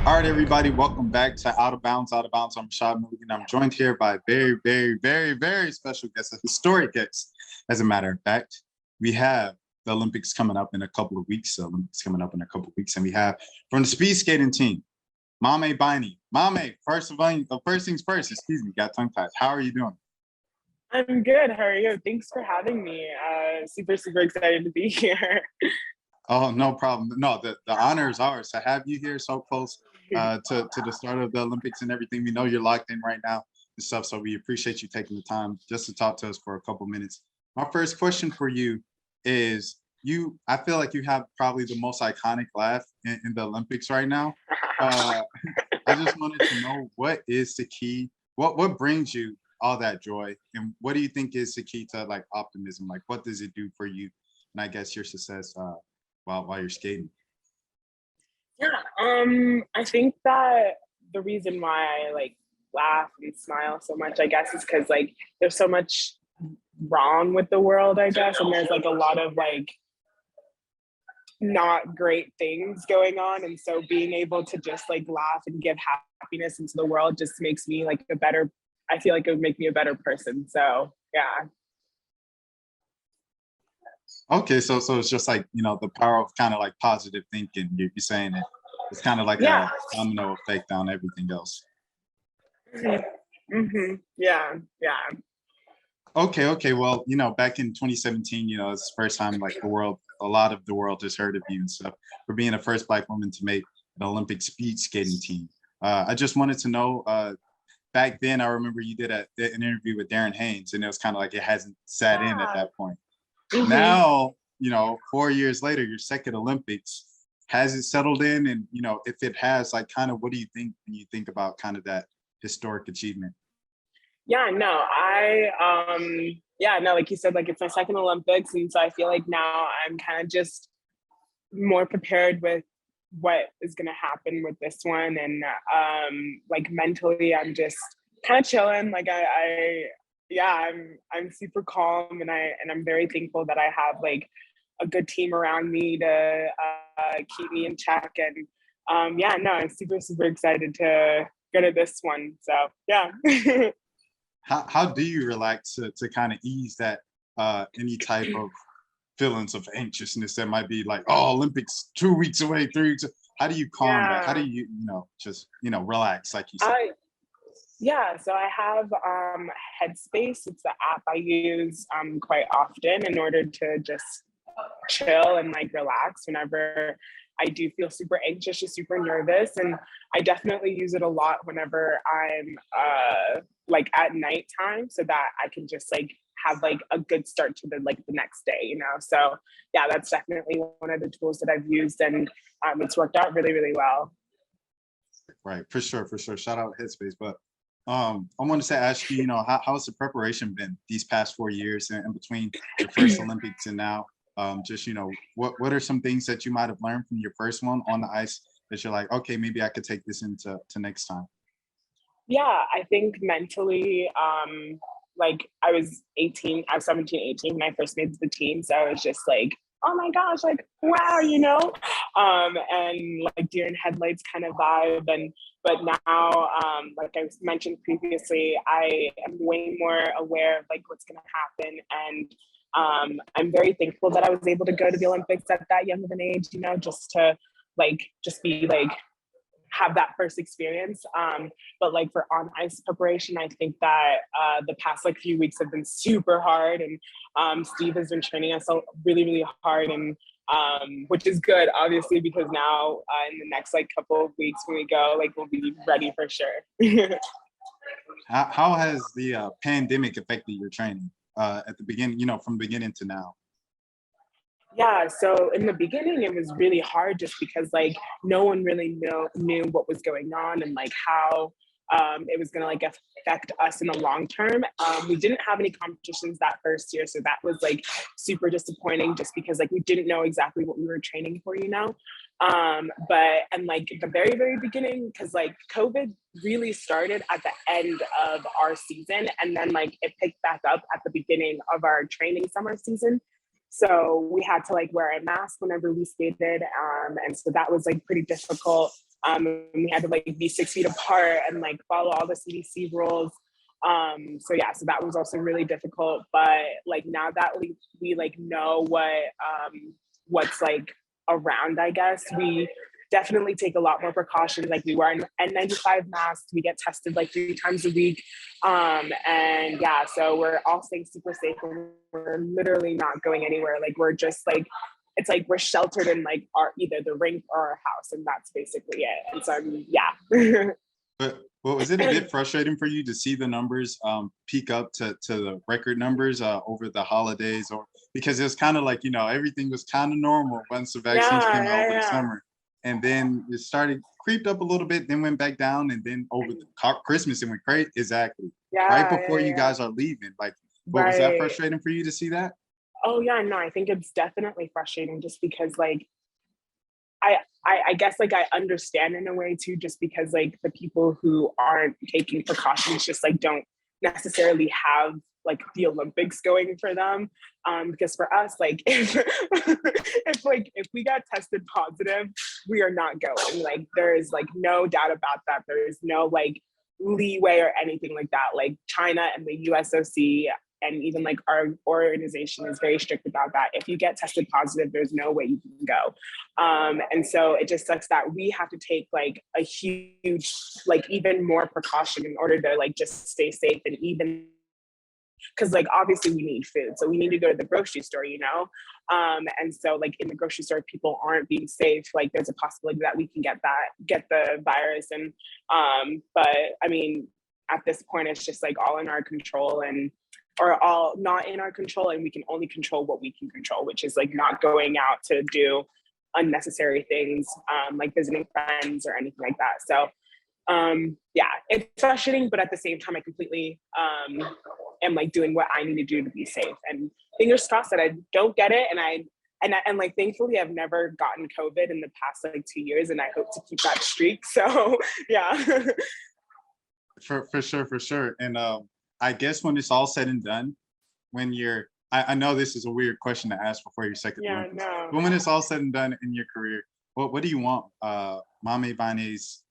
All right, everybody, welcome back to Out of Bounds. Out of Bounds. I'm Rashad Milligan. I'm joined here by a very, very, very, very special guest, a historic guest. As a matter of fact, we have the Olympics coming up in a couple of weeks. And we have from the speed skating team, Maame Biney. Maame, first things first. Excuse me, got tongue tied. How are you doing? I'm good. How are you? Thanks for having me. Super excited to be here. Oh, no problem. No, the honor is ours to have you here so close to the start of the Olympics and everything. We know you're locked in right now and stuff, so we appreciate you taking the time just to talk to us for a couple minutes. My first question for you is I feel like you have probably the most iconic laugh in the Olympics right now. Uh, I just wanted to know what is the key, what brings you all that joy, and what do you think is the key to like optimism? Like, what does it do for you? And I guess your success while you're skating. Yeah, I think that the reason why I like laugh and smile so much, I guess, is because like there's so much wrong with the world, I guess, and there's like a lot of like not great things going on, and so being able to just like laugh and give happiness into the world just makes me like a better. I feel like it would make me a better person. So yeah. Okay, so it's just like the power of kind of like positive thinking. You're saying it's kind of like Yeah. a domino effect on everything else. Yeah. Yeah. Okay. Well, back in 2017, it's the first time like a lot of the world has heard of you and stuff for being the first Black woman to make an Olympic speed skating team. I just wanted to know. Back then, I remember you did an interview with Darren Haynes, and it was kind of like it hasn't sat in at that point. Now, 4 years later, your second Olympics, has it settled in? And, if it has, like, kind of what do you think when you think about kind of that historic achievement? Yeah, no, like you said, like it's my second Olympics. And so I feel like now I'm kind of just more prepared with what is going to happen with this one. And like mentally, I'm just kind of chilling. Like I'm super calm, and I'm very thankful that I have like a good team around me to keep me in check. And I'm super excited to go to this one. So yeah. How do you relax to kind of ease that any type of feelings of anxiousness that might be like, oh, Olympics 2 weeks away, 3 weeks? How do you calm that? How do you, just relax, like you said? So I have Headspace. It's the app I use quite often in order to just chill and like relax whenever I do feel super anxious or super nervous. And I definitely use it a lot whenever I'm like at nighttime, so that I can just like have like a good start to the next day. So yeah, that's definitely one of the tools that I've used, and it's worked out really well. Right, for sure. Shout out Headspace. But I wanted to ask you, how's the preparation been these past 4 years and between the first Olympics and now? Just what are some things that you might have learned from your first one on the ice that you're like, okay, maybe I could take this into next time? Yeah, I think mentally, like I was 17, 18 when I first made the team. So I was just like, oh my gosh, like, wow, and like deer in headlights kind of vibe. But now, like I mentioned previously, I am way more aware of like what's going to happen. And I'm very thankful that I was able to go to the Olympics at that young of an age, just to just be like, have that first experience. But like for on ice preparation, I think that the past like few weeks have been super hard, and Steve has been training us really hard, and which is good, obviously, because now in the next like couple of weeks when we go, like we'll be ready for sure. How has the pandemic affected your training at the beginning, from beginning to now? Yeah, so in the beginning, it was really hard just because like no one really knew what was going on, and like how it was gonna like affect us in the long term. We didn't have any competitions that first year, so that was like super disappointing just because like we didn't know exactly what we were training for. But like the very beginning, because like COVID really started at the end of our season, and then like it picked back up at the beginning of our training summer season. So we had to like wear a mask whenever we skated. And so that was like pretty difficult. We had to like be 6 feet apart and like follow all the CDC rules. So yeah, so that was also really difficult. But like now that we like know what's like around, I guess, we definitely take a lot more precautions. Like we wear an N95 masks, we get tested like 3 times a week. And yeah, so we're all staying super safe, and we're literally not going anywhere. Like we're just like, it's like we're sheltered in like our either the rink or our house, and that's basically it. And so yeah. But was it a bit frustrating for you to see the numbers peak up to the record numbers over the holidays, or because it's kind of like, you know, everything was kind of normal once the vaccines came out over the summer, and then it started creeped up a little bit, then went back down, and then over Christmas it went crazy. Exactly. Right before you guys are leaving. Like, what was that frustrating for you to see that? Oh yeah, no, I think it's definitely frustrating just because like I guess like I understand in a way too, just because like the people who aren't taking precautions just like don't necessarily have like the Olympics going for them. Because for us, like if we got tested positive, we are not going. Like there is like no doubt about that. There is no like leeway or anything like that. Like China and the USOC and even like our organization is very strict about that. If you get tested positive, there's no way you can go. And so it just sucks that we have to take like a huge, like even more precaution in order to like just stay safe. And even because like obviously we need food, so we need to go to the grocery store, you know. And so like in the grocery store, people aren't being safe. Like there's a possibility that we can get the virus. And but I mean, at this point, it's just like all in our control, and or all not in our control, and we can only control what we can control, which is like not going out to do unnecessary things, like visiting friends or anything like that. So yeah, it's frustrating, but at the same time, I completely am like doing what I need to do to be safe. And fingers crossed that I don't get it. And like thankfully I've never gotten COVID in the past like 2 years, and I hope to keep that streak. So yeah. For sure. And I guess when it's all said and done, when you're, I know this is a weird question to ask before your second Olympics, but when it's all said and done in your career, what do you want Maame Biney's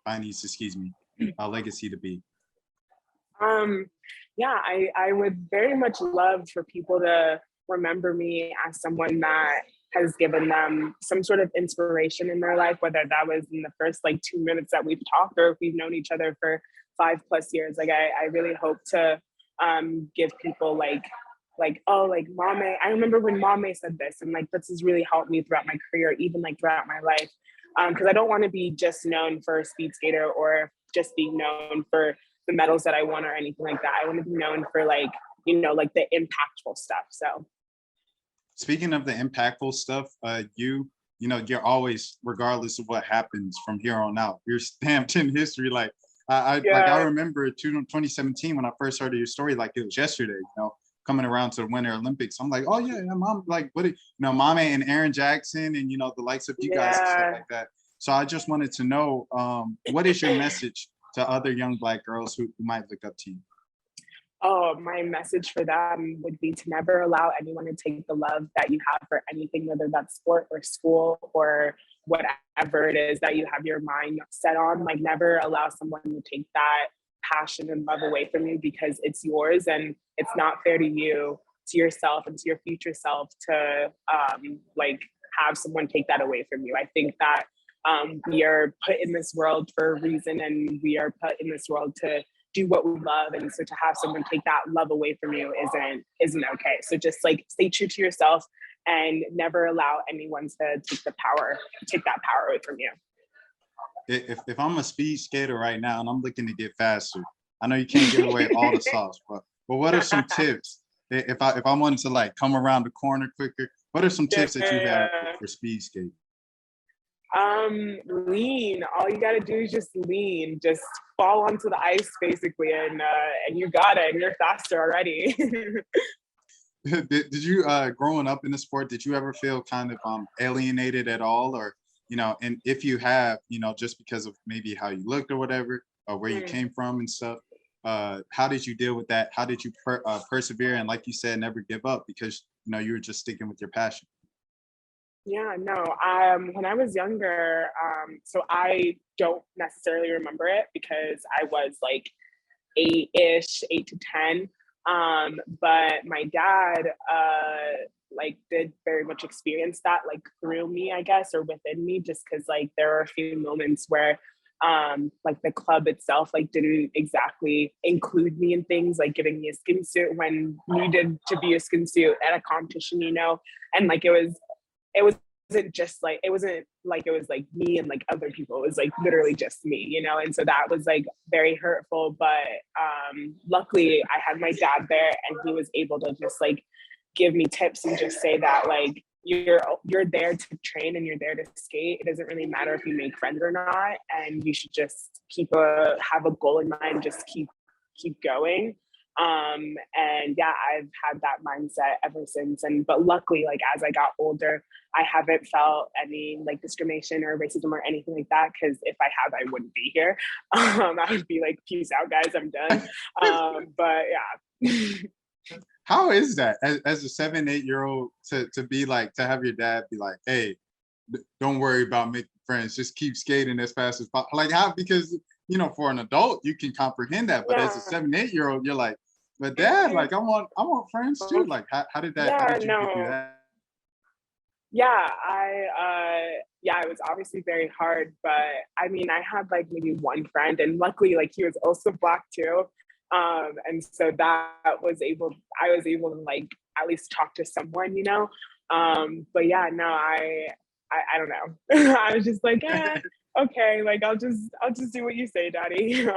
excuse me, legacy to be? Yeah, I would very much love for people to remember me as someone that has given them some sort of inspiration in their life, whether that was in the first like 2 minutes that we've talked, or if we've known each other for 5+ years. Like I really hope to give people like, oh, like Maame, I remember when Maame said this, and like this has really helped me throughout my career, even like throughout my life. Because I don't want to be just known for a speed skater, or just being known for the medals that I won or anything like that. I want to be known for like, you know, like the impactful stuff. So speaking of the impactful stuff, you know, you're always, regardless of what happens from here on out, you're stamped in history. Like like I remember 2017 when I first heard of your story, like it was yesterday, you know, coming around to the Winter Olympics. I'm like, oh yeah, Mom, like what, you know, Maame and Aaron Jackson, and you know, the likes of you guys and stuff like that. So I just wanted to know, what is your message to other young Black girls who might look up to you? Oh, my message for them would be to never allow anyone to take the love that you have for anything, whether that's sport or school or whatever it is that you have your mind set on. Like never allow someone to take that passion and love away from you, because it's yours, and it's not fair to you, to yourself, and to your future self to like have someone take that away from you. I think that we are put in this world for a reason, and we are put in this world to do what we love. And so to have someone take that love away from you isn't okay. So just like stay true to yourself and never allow anyone to take that power away from you. If I'm a speed skater right now and I'm looking to get faster, I know you can't give away all the sauce, but what are some tips? If I wanted to like come around the corner quicker, what are some tips that you have for speed skating? Lean. All you gotta do is just lean. Just fall onto the ice basically, and you got it, and you're faster already. Did you growing up in the sport, did you ever feel kind of alienated at all, or you know, and if you have, you know, just because of maybe how you looked or whatever, or where you came from and stuff? How did you deal with that? How did you persevere? And like you said, never give up because you were just sticking with your passion. Yeah, no. When I was younger, so I don't necessarily remember it because I was like eight-ish, 8 to 10. But my dad like did very much experience that like through me, I guess, or within me, just because like there are a few moments where like the club itself like didn't exactly include me in things like giving me a skin suit when needed to be a skin suit at a competition, and like it wasn't just like it wasn't like it was like me and like other people. It was like literally just me, and so that was like very hurtful. But luckily I had my dad there and he was able to just like give me tips and just say that like you're there to train and you're there to skate. It doesn't really matter if you make friends or not, and you should just have a goal in mind, just keep going. And yeah, I've had that mindset ever since. But luckily, like as I got older, I haven't felt any like discrimination or racism or anything like that. Because if I have, I wouldn't be here. I would be like, peace out, guys, I'm done. But yeah. How is that as a 7, 8 year old to be like to have your dad be like, hey, don't worry about making friends, just keep skating as fast as possible. Like how, because for an adult you can comprehend that, but as a Yeah. 7, 8 year old, you're like, but dad, like I want friends too. Like how did that, how Yeah, did you get through no. that? Yeah, yeah, it was obviously very hard, but I mean, I had like maybe one friend, and luckily, like he was also Black too, and so I was able to like at least talk to someone. But yeah, no, I don't know. I was just like, okay, like I'll just do what you say, daddy.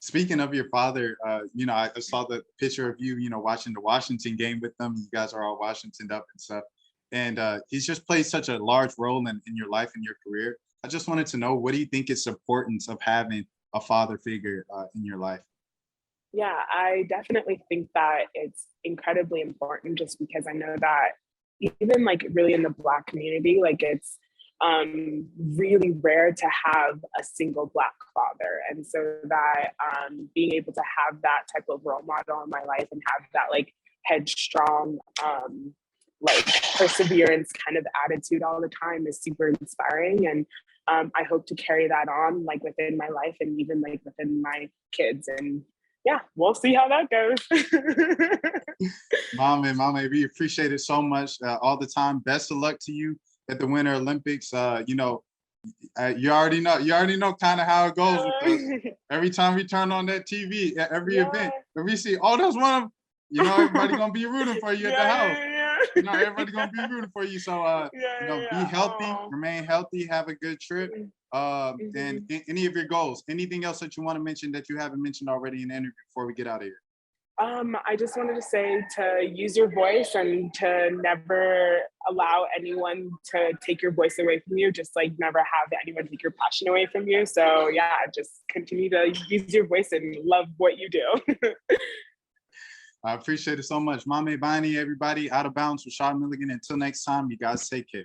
Speaking of your father, I saw the picture of you, watching the Washington game with them. You guys are all Washingtoned up and stuff. And he's just played such a large role in your life and your career. I just wanted to know, what do you think is the importance of having a father figure in your life? Yeah, I definitely think that it's incredibly important just because I know that even like really in the Black community, like it's really rare to have a single Black father. And so that being able to have that type of role model in my life and have that like headstrong, like perseverance kind of attitude all the time is super inspiring. And I hope to carry that on like within my life and even like within my kids. And yeah, we'll see how that goes. Mame, we appreciate it so much all the time. Best of luck to you at the Winter Olympics. You already know kind of how it goes with every time we turn on that TV at every Yeah. event, and we see, oh, that's one of, everybody gonna be rooting for you at the house. Everybody gonna be rooting for you. So be healthy, Oh. remain healthy, have a good trip. And any of your goals, anything else that you want to mention that you haven't mentioned already in the interview before we get out of here? I just wanted to say to use your voice and to never allow anyone to take your voice away from you. Just like never have anyone take your passion away from you. So yeah, just continue to use your voice and love what you do. I appreciate it so much. Maame Biney, everybody. Out of Bounds with Shaw Milligan. Until next time, you guys take care.